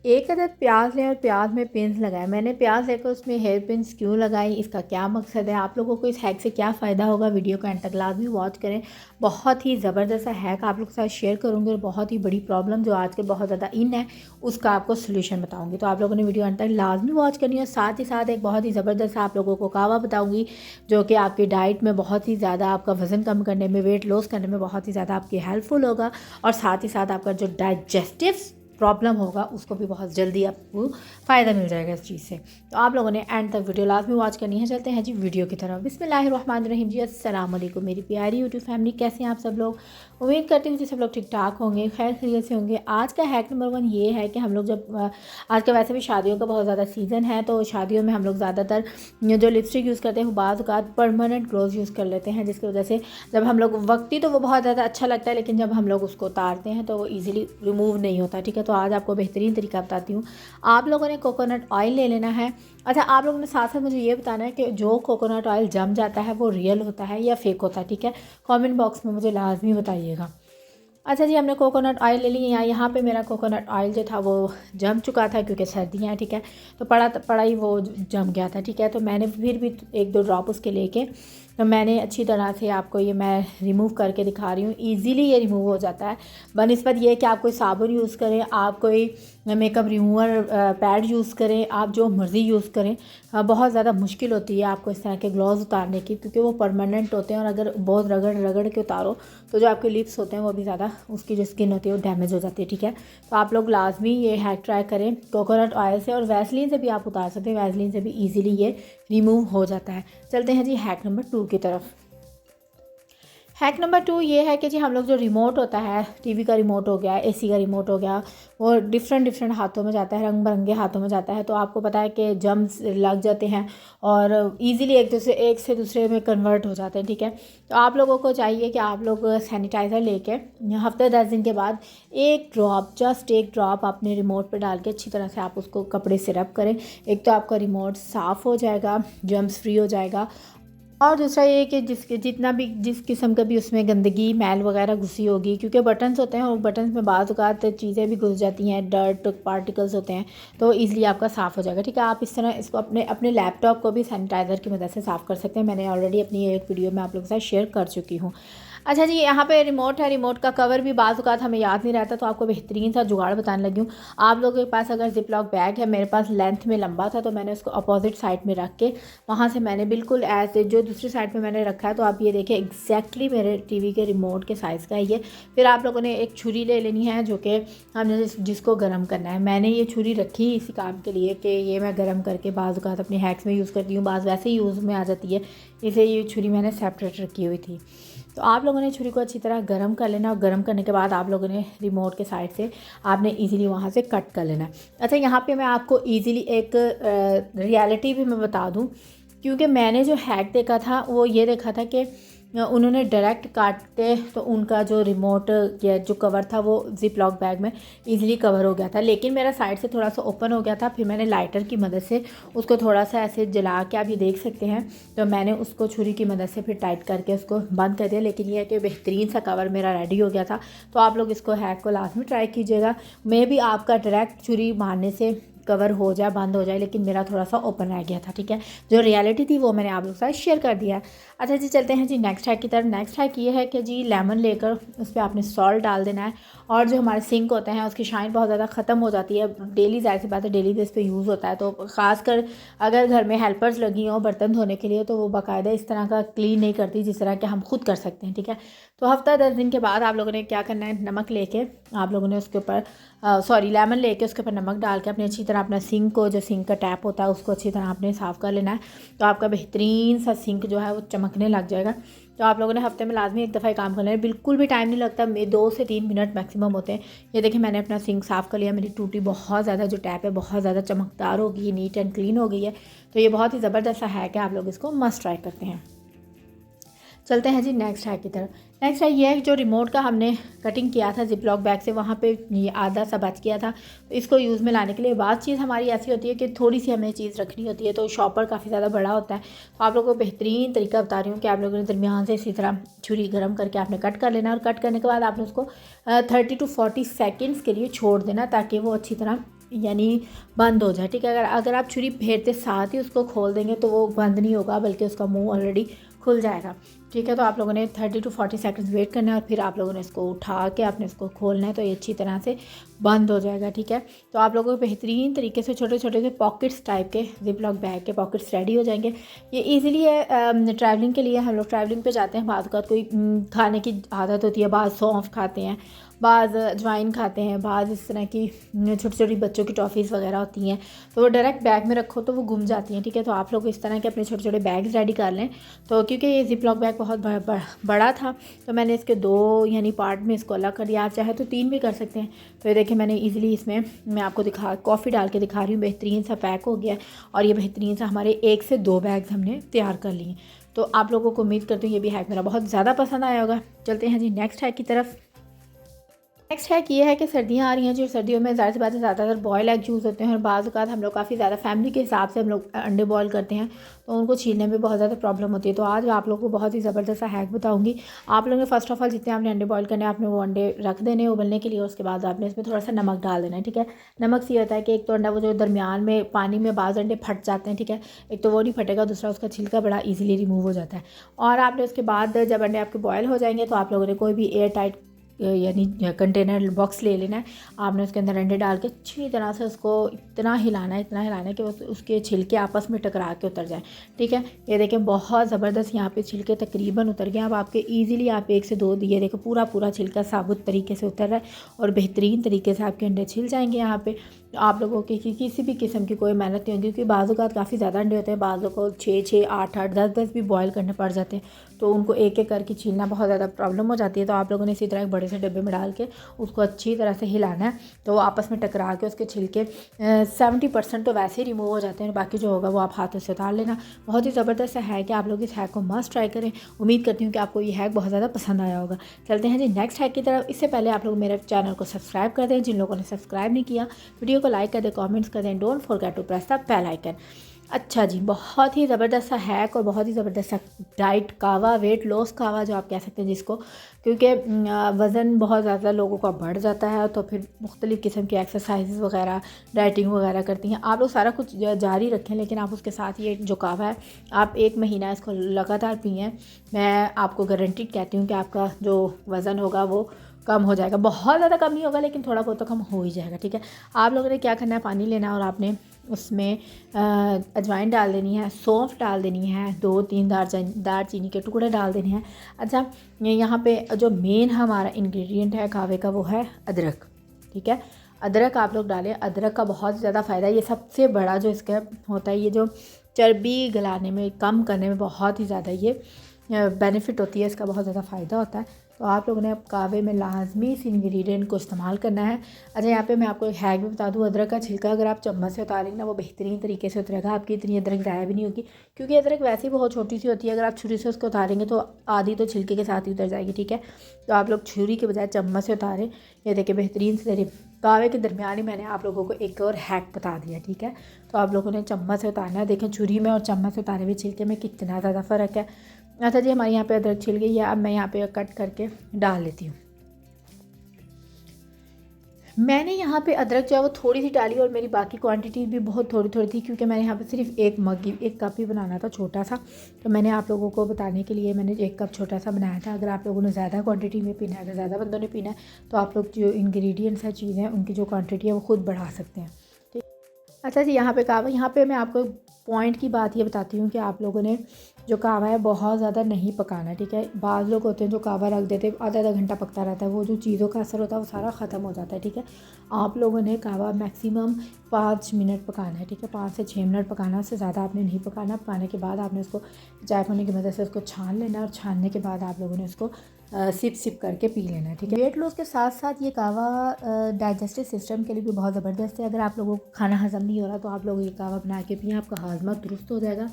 एक अदद प्याज लें और प्याज में पिन्स लगाएं। मैंने प्याज लेकर उसमें हेयर पिन्स क्यों लगाई, इसका क्या मकसद है, आप लोगों को इस हैक से क्या फ़ायदा होगा, वीडियो को एंड तक लाजमी वॉच करें। बहुत ही ज़बरदस्त हैक आप लोग के साथ शेयर करूँगी और बहुत ही बड़ी प्रॉब्लम जो आजकल बहुत ज़्यादा इन है उसका आपको सोल्यूशन बताऊँगी। तो आप लोगों ने वीडियो एंड तक लाजमी वॉच करनी है। साथ ही साथ एक बहुत ही ज़बरदस्त आप लोगों को कहवा बताऊँगी जो कि आपकी डाइट में बहुत ही ज़्यादा आपका वज़न कम करने में, वेट लॉस करने में बहुत ही ज़्यादा आपकी हेल्पफुल होगा और साथ ही साथ आपका जो डाइजेस्टिव प्रॉब्लम होगा उसको भी बहुत जल्दी आपको फ़ायदा मिल जाएगा इस चीज़ से। तो आप लोगों ने एंड तक वीडियो लाजमी वॉच करनी है। चलते हैं जी वीडियो की तरफ। बिस्मिल्लाहिर्रहमानिर्रहीम जी, अस्सलाम वालेकुम मेरी प्यारी यूट्यूब फैमिली, कैसे हैं आप सब लोग। उम्मीद करती हूँ कि सब लोग ठीक ठाक होंगे, खैर खैरियत से होंगे। आज का हैक नंबर 1 ये है कि हम लोग जब आजकल वैसे भी शादियों का बहुत ज़्यादा सीज़न है, तो शादियों में हम लोग ज़्यादातर जो लिपस्टिक यूज़ करते हैं वो बाज़ औक़ात परमानेंट ग्लोज यूज़ कर लेते हैं, जिसकी वजह से जब हम लोग वक्ती तो वो बहुत ज़्यादा अच्छा लगता है, लेकिन जब हम लोग उसको उतारते हैं तो वो ईज़िली रिमूव नहीं होता। ठीक है, तो आज आपको बेहतरीन तरीका बताती हूँ। आप लोगों ने कोकोनट ऑयल ले लेना है। अच्छा, आप लोगों ने साथ साथ मुझे ये बताना है कि जो कोकोनट ऑयल जम जाता है वो रियल होता है या फेक होता है। ठीक है, कमेंट बॉक्स में मुझे लाजमी बताइएगा। अच्छा जी, हमने कोकोनट ऑयल ले लिया। यहाँ पे मेरा कोकोनट ऑयल जो था वो जम चुका था क्योंकि सर्दियाँ हैं। ठीक है, तो पड़ा ही वो जम गया था। ठीक है, तो मैंने फिर भी 1-2 ड्रॉप उसके लेके तो मैंने अच्छी तरह से आपको ये मैं रिमूव करके दिखा रही हूँ। ईज़िली ये रिमूव हो जाता है बनिस्बत ये कि आप कोई साबुन यूज़ करें, आप कोई मेकअप रिमूवर पैड यूज़ करें, आप जो मर्ज़ी यूज़ करें। बहुत ज़्यादा मुश्किल होती है आपको इस तरह के ग्लॉव्स उतारने की, क्योंकि वो परमानेंट होते हैं और अगर बहुत रगड़ के उतारो तो जो आपके लिप्स होते हैं वो भी ज़्यादा, उसकी जो स्किन होती है वो डैमेज हो जाती है। ठीक है, तो आप लोग लाजमी ये हैक ट्राई करें कोकोनट ऑयल से, और वैसलीन से भी आप उतार सकते हैं। वैसलीन से भी ईज़िली ये रिमूव हो जाता है। चलते हैं जी हैक नंबर 2 की तरफ। हैक नंबर 2 ये है कि जी हम लोग जो रिमोट होता है, टीवी का रिमोट हो गया, एसी का रिमोट हो गया, वो डिफरेंट हाथों में जाता है, रंग बिरंगे हाथों में जाता है। तो आपको पता है कि जम्स लग जाते हैं और इजीली एक से दूसरे में कन्वर्ट हो जाते हैं। ठीक है, तो आप लोगों को चाहिए कि आप लोग सैनिटाइज़र लेके हफ्ते 10 दिन के बाद जस्ट एक ड्रॉप अपने रिमोट पर डाल के अच्छी तरह से आप उसको कपड़े से रब करें। एक तो आपका रिमोट साफ़ हो जाएगा, जम्स फ्री हो जाएगा, और दूसरा ये कि जिस किस्म का भी उसमें गंदगी मैल वगैरह घुसी होगी, क्योंकि बटन्स होते हैं और बटन्स में बाज़ औक़ात चीज़ें भी घुस जाती हैं, डर्ट पार्टिकल्स होते हैं, तो ईज़िली आपका साफ़ हो जाएगा। ठीक है, आप इस तरह इसको अपने लैपटॉप को भी सैनिटाइज़र की मदद से साफ़ कर सकते हैं। मैंने ऑलरेडी अपनी एक वीडियो में आप लोगों के साथ शेयर कर चुकी हूँ। अच्छा जी, यहाँ पे रिमोट है, रिमोट का कवर भी बाज़ औक़ात हमें याद नहीं रहता, तो आपको बेहतरीन सा जुगाड़ बताने लगी हूँ। आप लोगों के पास अगर ज़िप लॉक बैग है, मेरे पास लेंथ में लंबा था तो मैंने उसको अपोजिट साइड में रख के वहाँ से मैंने बिल्कुल ऐसे जो दूसरी साइड पे मैंने रखा है, तो आप ये देखिए एग्जैक्टली मेरे टीवी के रिमोट के साइज़ का है ये। फिर आप लोगों ने एक छुरी ले लेनी है जो कि हमने जिसको गर्म करना है। मैंने ये छुरी रखी इसी काम के लिए कि ये मैं गर्म करके बाज़ औक़ात अपने हैक्स में यूज़ करती हूँ, बाज़ वैसे ही यूज़ में आ जाती है, इसे ये छुरी मैंने सेपरेट रखी हुई थी। तो आप लोगों ने छुरी को अच्छी तरह गर्म कर लेना, और गर्म करने के बाद आप लोगों ने रिमोट के साइड से आपने इजीली वहाँ से कट कर लेना। अच्छा, यहाँ पे मैं आपको इजीली एक रियलिटी भी मैं बता दूँ, क्योंकि मैंने जो हैक देखा था वो ये देखा था कि उन्होंने डायरेक्ट काटते तो उनका जो रिमोट या जो कवर था वो ज़िप लॉक बैग में इजीली कवर हो गया था, लेकिन मेरा साइड से थोड़ा सा ओपन हो गया था। फिर मैंने लाइटर की मदद से उसको थोड़ा सा ऐसे जला के, आप ये देख सकते हैं, तो मैंने उसको छुरी की मदद से फिर टाइट करके उसको बंद कर दिया। लेकिन यह है कि बेहतरीन सा कवर मेरा रेडी हो गया था। तो आप लोग इसको हैक को लाजमी ट्राई कीजिएगा। मे भी आपका डायरेक्ट छुरी मारने से कवर हो जाए, बंद हो जाए, लेकिन मेरा थोड़ा सा ओपन रह गया था। ठीक है, जो रियलिटी थी वो मैंने आप लोग के साथ शेयर कर दिया। अच्छा जी, चलते हैं जी नेक्स्ट हैक की तरफ। नेक्स्ट हैक ये है कि जी लेमन लेकर उस पर आपने सॉल्ट डाल देना है, और जो हमारे सिंक होते हैं उसकी शाइन बहुत ज़्यादा ख़त्म हो जाती है। डेली ज़ाहिर सी बात है डेली बेस पे यूज़ होता है, तो ख़ासकर अगर घर में हेल्पर्स लगी हों बर्तन धोने के लिए, तो वो बाकायदा इस तरह का क्लीन नहीं करती जिस तरह के हम खुद कर सकते हैं। ठीक है, तो हफ्ता 10 दिन के बाद आप लोगों ने क्या करना है, नमक लेके आप लोगों ने उसके ऊपर लेमन लेके उसके ऊपर नमक डाल के अपने अच्छी तरह अपना सिंक को, जो सिंक का टैप होता है उसको अच्छी तरह आपने साफ़ कर लेना है। तो आपका बेहतरीन सा सिंक जो है वो चमकने लग जाएगा। तो आप लोगों ने हफ्ते में लाजमी एक दफ़ा ये काम करना है, बिल्कुल भी टाइम नहीं लगता, 2 से 3 मिनट मैक्सिमम होते हैं। ये देखिए मैंने अपना सिंक साफ़ कर लिया, मेरी टूटी बहुत ज़्यादा जो टैप है बहुत ज़्यादा चमकदार हो गई है, नीट एंड क्लीन हो गई है। तो ये बहुत ही ज़बरदस्त हैक है, आप लोग इसको मस्ट ट्राई करते हैं। चलते हैं जी नेक्स्ट हैक की तरफ। नेक्स्ट है ये है जो रिमोट का हमने कटिंग किया था ज़िप लॉक बैग से, वहाँ पे ये आधा सा बच गया था। तो इसको यूज़ में लाने के लिए बात चीज़ हमारी ऐसी होती है कि थोड़ी सी हमें चीज़ रखनी होती है, तो शॉपर काफ़ी ज़्यादा बड़ा होता है। तो आप लोगों को बेहतरीन तरीका बता रही हूँ कि आप लोगों ने दरमियान से इसी तरह छुरी गर्म करके आपने कट कर लेना, और कट करने के बाद आपने उसको 30 to 40 सेकेंड्स के लिए छोड़ देना, ताकि वो अच्छी तरह यानी बंद हो जाए, ठीक है। अगर अगर आप छुरी फेरते साथ ही उसको खोल देंगे तो वो बंद नहीं होगा, बल्कि उसका मुंह ऑलरेडी खुल जाएगा, ठीक है। तो आप लोगों ने 30 to 40 सेकंड्स वेट करना है और फिर आप लोगों ने इसको उठा के आपने इसको खोलना है, तो ये अच्छी तरह से बंद हो जाएगा, ठीक है। तो आप लोगों को बेहतरीन तरीके से छोटे छोटे से पॉकेट्स टाइप के जिप लॉक बैग के पॉकेट्स रेडी हो जाएंगे। ये ईजिली है ट्रैवलिंग के लिए। हम लोग ट्रैवलिंग पे जाते हैं, बाज़ औक़ात कोई खाने की आदत होती है, बाज़ सौंफ खाते हैं, बाज़ अजवाइन खाते हैं, बाज़ इस तरह की छोटी छोटी बच्चों की टॉफ़ीज़ वगैरह होती हैं, तो वो डायरेक्ट बैग में रखो तो वो गुम जाती हैं, ठीक है। तो आप लोग इस तरह के अपने छोटे छोटे बैग्स रेडी कर लें। तो क्योंकि ये जिप लॉक बैग बहुत बड़ा था, तो मैंने इसके 2 यानी पार्ट में इसको अलग कर दिया। आप चाहे तो 3 भी कर सकते हैं। तो ये देखिए मैंने ईज़िली इसमें मैं आपको कॉफ़ी डाल के दिखा रही हूँ, बेहतरीन सा पैक हो गया और ये बेहतरीन सा हमारे 1 से 2 बैग्स हमने तैयार कर लिए। तो आप लोगों को उम्मीद करती हूँ ये भी हैक मेरा बहुत ज़्यादा पसंद आया होगा। चलते हैं जी नेक्स्ट हैक की तरफ। नेक्स्ट हैक ये है कि सर्दियाँ आ रही हैं, जो सर्दियों में ज़ाहिर सी बात है ज़्यादातर बॉयल एग यूज़ होते हैं और बाज़ औक़ात हम लोग काफ़ी ज़्यादा फैमिली के हिसाब से हम लोग अंडे बॉयल करते हैं, तो उनको छीलने में बहुत ज़्यादा प्रॉब्लम होती है। तो आज आप लोगों को बहुत ही ज़बरदस्त सा हैक बताऊँगी। आप लोगों ने फ़र्स्ट ऑफ़ ऑल जितने आपने अंडे बॉयल करने हैं, आपने वो अंडे रख देने उबलने के लिए, उसके बाद आपने इसमें थोड़ा सा नमक डाल देना है, ठीक है। नमक से ये होता है कि एक तो अंडा वो जो दरमियान में पानी में बाज़ अंडे फट जाते हैं, ठीक है, एक तो वो नहीं फटेगा, दूसरा उसका छिलका बड़ा ईजिली रिमूव हो जाता है। और आपने उसके बाद जब अंडे आपके बॉयल हो जाएंगे तो आप लोगों ने कोई भी एयर टाइट यानी कंटेनर बॉक्स ले लेना है। आपने उसके अंदर अंडे डाल के अच्छी तरह से उसको इतना हिलाना है कि उसके छिलके आपस में टकरा के उतर जाए, ठीक है। ये देखें बहुत ज़बरदस्त यहाँ पे छिलके तकरीबन उतर गए। अब आपके ईजिली आप 1 से 2 ये देखो पूरा छिलका साबुत तरीके से उतर रहा है और बेहतरीन तरीके से आपके अंडे छिल जाएंगे। यहाँ पे आप लोगों की किसी भी किस्म की कोई मेहनत नहीं होगी, क्योंकि बाज़ औक़ात काफ़ी ज़्यादा अंडे होते हैं, बाज़ों को 6-6, 8-8, 10-10 भी बॉयल करने पड़ जाते हैं, तो उनको एक एक करके छीलना बहुत ज़्यादा प्रॉब्लम हो जाती है। तो आप लोगों ने इसी तरह एक बड़े से डब्बे में डाल के उसको अच्छी तरह से हिलाना है, तो वो आपस में टकरा के उसके छिलके 70% तो वैसे ही रिमूव हो जाते हैं, बाकी जो होगा वो आप हाथों से उतार लेना। बहुत ही ज़बरदस्त है कि आप लोग इस हैक को मस्ट ट्राई करें। उम्मीद करती हूँ कि आपको ये हैक बहुत ज़्यादा पसंद आया होगा। चलते हैं जी नेक्स्ट हैक की तरफ। इससे पहले आप लोग मेरे चैनल को सब्सक्राइब कर दें, जिन लोगों ने सब्सक्राइब नहीं किया, वीडियो को लाइक कर दें, कमेंट्स कर दें, don't forget to press the bell icon. अच्छा जी, बहुत ही ज़बरदस्त सा हैक और बहुत ही ज़बरदस्त सा डाइट कावा, वेट लॉस कावा जो आप कह सकते हैं जिसको, क्योंकि वज़न बहुत ज़्यादा लोगों का बढ़ जाता है, तो फिर मुख्तलिफ़ किस्म की एक्सरसाइज वगैरह, डाइटिंग वगैरह करती हैं। आप लोग सारा कुछ जारी रखें, लेकिन आप उसके साथ ये जो कावा है आप 1 महीना इसको लगातार पिएँ। मैं आपको गारंटीड कहती हूँ कि आपका जो वज़न होगा वो कम हो जाएगा। बहुत ज़्यादा कम नहीं होगा, लेकिन थोड़ा बहुत तो कम हो ही जाएगा, ठीक है। आप लोगों ने क्या करना है, पानी लेना है और आपने उसमें अजवाइन डाल देनी है, सौंफ डाल देनी है, 2-3 दालचीनी के टुकड़े डाल देने हैं। अच्छा, यहाँ पे जो मेन हमारा इंग्रेडिएंट है कावे का वो है अदरक, ठीक है। अदरक आप लोग डालें, अदरक का बहुत ज़्यादा फ़ायदा है। ये सबसे बड़ा जो इसका होता है, ये जो चर्बी गलाने में, कम करने में बहुत ही ज़्यादा ये बेनिफिट होती है, इसका बहुत ज़्यादा फ़ायदा होता है। तो आप लोगों ने अब कावे में लाजमी इस इंग्रेडिएंट को इस्तेमाल करना है। अच्छा, यहाँ पे मैं आपको एक हैक भी बता दूँ, अदरक का छिलका अगर आप चम्मच से उतारेंगे ना, वो बेहतरीन तरीके से उतरेगा, आपकी इतनी अदरक ज़ाया भी नहीं होगी, क्योंकि अदरक वैसे ही बहुत छोटी सी होती है। अगर आप छुरी से उसको उतारेंगे तो आधी तो छिलके के साथ ही उतर जाएगी, ठीक है। तो आप लोग छुरी के बजाय चम्मच से उतारें। ये देखिए बेहतरीन से कावे के दरमियान ही मैंने आप लोगों को एक और हैक बता दिया, ठीक है। तो आप लोगों ने चम्मच से उतारना है। देखें छुरी में और चम्मच से उतारे हुए छिलके में कितना ज़्यादा फ़र्क है। अच्छा जी, हमारे यहाँ पे अदरक छिल गई है, अब मैं यहाँ पे कट करके डाल लेती हूँ। मैंने यहाँ पे अदरक जो है वो थोड़ी सी डाली और मेरी बाकी क्वांटिटी भी बहुत थोड़ी थोड़ी थी, क्योंकि मैंने यहाँ पे सिर्फ एक कप ही बनाना था, छोटा सा। तो मैंने आप लोगों को बताने के लिए मैंने 1 कप छोटा सा बनाया था। अगर आप लोगों ने ज़्यादा क्वांटिटी में पीना है, अगर ज़्यादा बंदों ने पीना है, तो आप लोग जो इंग्रेडिएंट्स हैं, चीज़ें हैं, उनकी जो क्वांटिटी है वो खुद बढ़ा सकते हैं, ठीक। अच्छा जी, यहाँ पे मैं आपको पॉइंट की बात ये बताती हूँ कि आप लोगों ने जो कावा है बहुत ज़्यादा नहीं पकाना, ठीक है। बाज़ लोग होते हैं जो कावा रख देते हैं, आधा घंटा पकता रहता है, वो जो चीज़ों का असर होता है वो सारा ख़त्म हो जाता है, ठीक है। आप लोगों ने कावा मैक्सिमम 5 मिनट पकाना है, ठीक है। 5 से 6 मिनट पकाना, उससे ज़्यादा आपने नहीं पकाना। पकाने के बाद आपने उसको चाय पानी की मदद से उसको छान लेना, और छानने के बाद आप लोगों ने उसको सिप करके पी लेना है, ठीक है। वेट लॉस के साथ साथ ये कावा डाइजेस्टिव सिस्टम के लिए भी बहुत ज़बरदस्त है। अगर आप लोगों को खाना हज़म नहीं हो रहा तो आप लोग ये कावा बना के पिए, आपका हाजमा दुरुस्त हो जाएगा।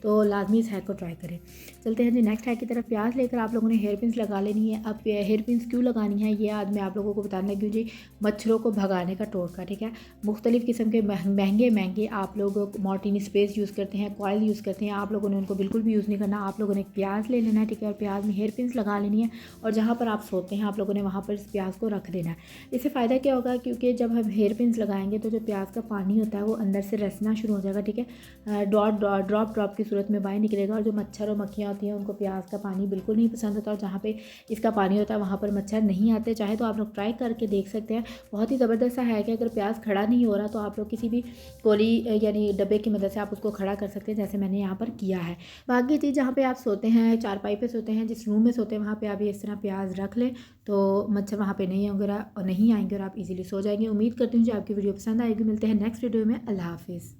तो लाजमी इस हैक को ट्राई करें। चलते हैं जी नेक्स्ट हैक की तरफ। प्याज लेकर आप लोगों ने हेयर पिन्स लगा लेनी है। अब हेयर पिन्स क्यों लगानी है ये आज मैं आप लोगों को बताने लगी हूँ जी। मच्छरों को भगाने का टोटका, ठीक है। मुख्तलिफ़ किस्म के महंगे आप लोग मॉर्टिन स्पेस यूज़ करते हैं, कॉयल यूज़ करते हैं, आप लोगों ने उनको बिल्कुल भी यूज़ नहीं करना। आप लोगों ने प्याज ले लेना है, ठीक है, और प्याज में हेयर पिन्स लगा लेनी है और जहाँ पर आप सोते हैं आप लोगों ने वहाँ पर इस प्याज को रख देना है। इससे फ़ायदा क्या होगा, क्योंकि जब हम हेयर पिन्स लगाएंगे तो जो प्याज का पानी होता है वो अंदर से रसना शुरू हो जाएगा, ठीक है। ड्रॉप की सूरत में बाहर निकलेगा और जो मच्छर और मक्खियाँ होती हैं उनको प्याज का पानी बिल्कुल नहीं पसंद होता और जहाँ पे इसका पानी होता है वहाँ पर मच्छर नहीं आते। चाहे तो आप लोग ट्राई करके देख सकते हैं, बहुत ही ज़बरदस्त सा है कि अगर प्याज खड़ा नहीं हो रहा तो आप लोग किसी भी कोली यानी डब्बे की मदद से आप उसको खड़ा कर सकते हैं, जैसे मैंने यहाँ पर किया है। बाकी चीज़ जहाँ पे आप सोते हैं, चारपाई पे सोते हैं, जिस रूम में सोते हैं वहाँ पे आप इस तरह प्याज रख लें तो मच्छर वहाँ पे नहीं आएंगे और आप इजीली सो जाएंगे। उम्मीद करती हूँ कि आपकी वीडियो पसंद आएगी। मिलते हैं नेक्स्ट वीडियो में। अल्लाह हाफिज़।